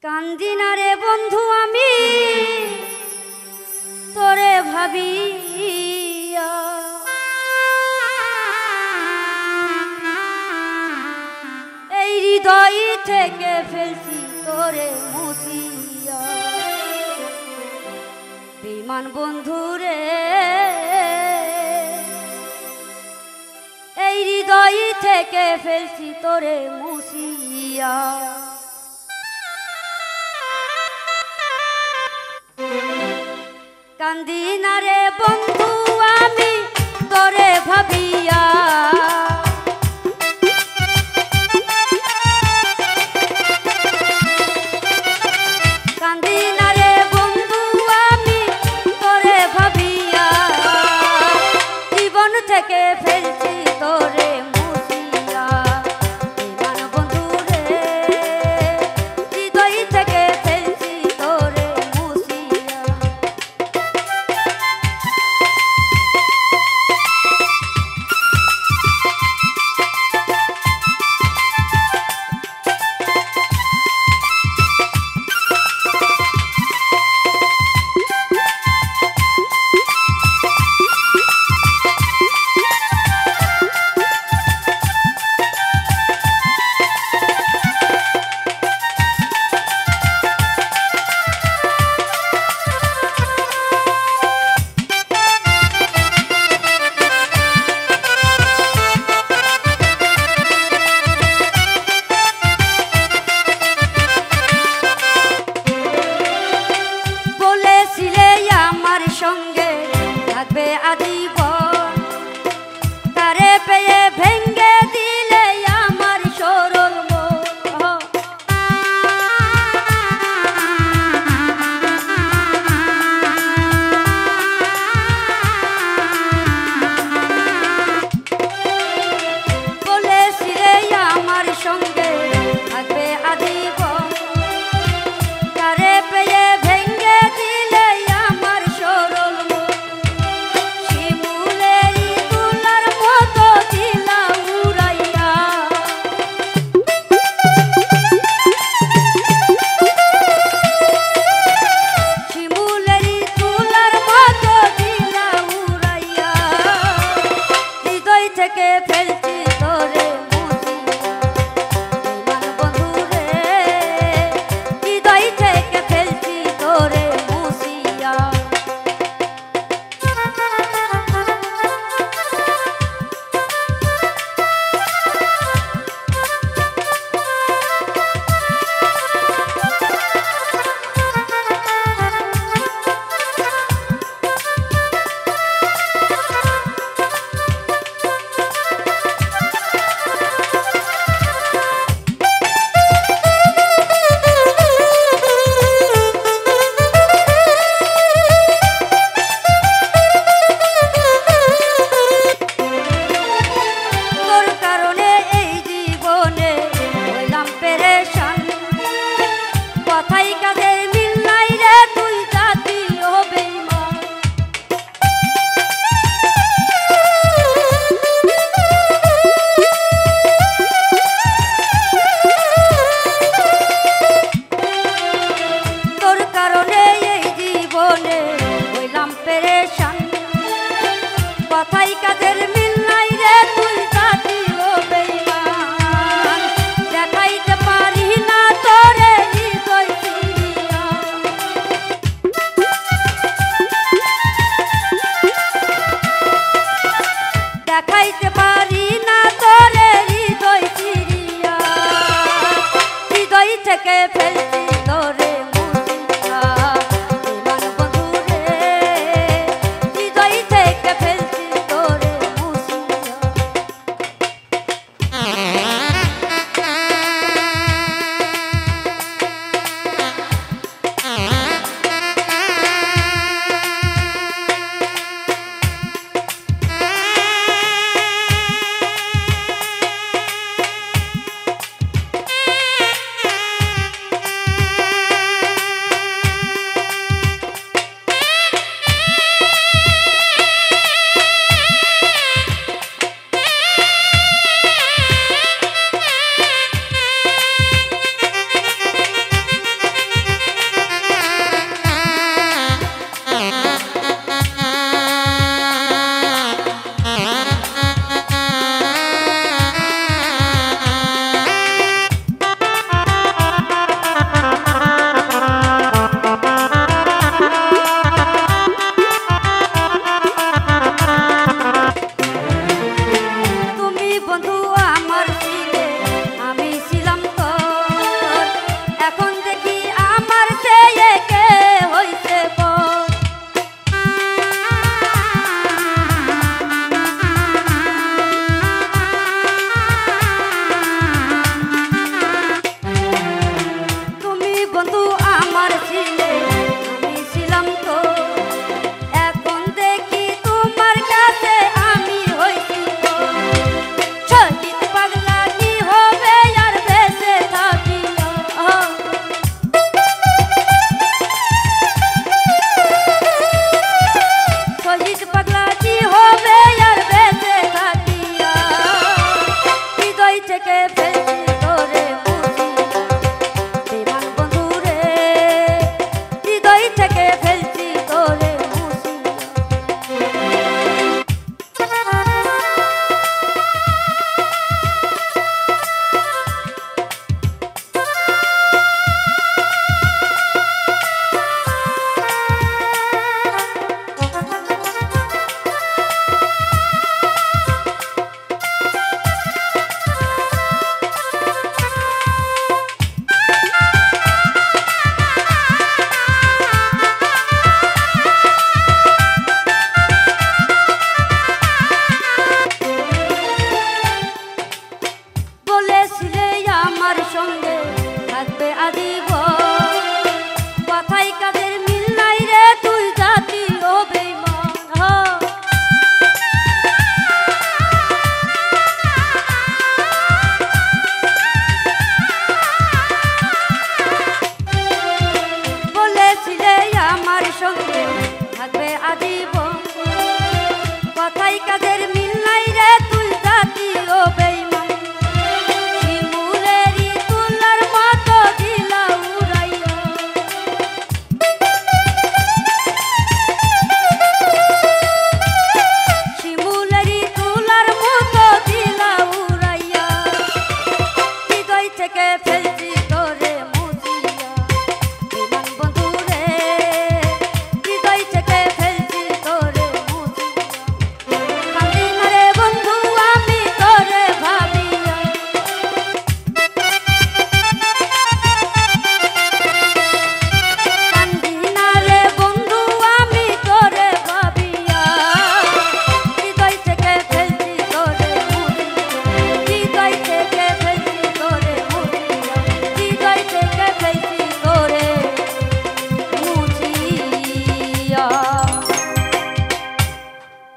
কান্দি না রে বন্ধু আমি তোরে ভাবিয়া, এই হৃদয় থেকে ফেলছি তোরে মুছিয়া। বেঈমান বন্ধু রে এই হৃদয় থেকে ফেলছি তোরে মুছিয়া। কান্দি না রে বন্ধু আমি তোরে ভাবিয়া, কান্দি না রে বন্ধু আমি তোরে ভাবিয়া, জীবন থেকে ফেলছি তোরে মুছিয়া। বেঈমান বন্ধু রে হৃদয় থেকে ফেলছি তোরে মুছিয়া। সঙ্গে থাকবে আজীবন, তারে পেয়ে ভেঙ্গে দিলে আমার সরল মন। বলেছিলে আমার সঙ্গে থাকবে আজীবন, তারে পেয়ে ভেঙ্গে দিলে আমার সরল মন। শিমুলের তুলার মতো দিলা উড়াইয়া, শিমুলের তুলার মতো দিলা উড়াইয়া, হৃদয় থেকে ফেলছি তোরে মুছিয়া। বেঈমান বন্ধু রে হৃদয় থেকে ফেলছি তোরে মুছিয়া। তোর কারণে এই জীবনে হইলাম পেরেশান, কথাই কাজের মিল নাই রে তুই জাতীয় বেঈমান। তোর কারণে এই জীবনে হইলাম পেরেশান, কথাই কাজের মিল নাই রে তুই জাতীয় বেঈমান। দেখাইতে পারি না তোরে হৃদয় চিরিয়া, দেখাইতে পারি না তোরে হৃদয় চিরিয়া, হৃদয় থেকে ফেলছি তোরে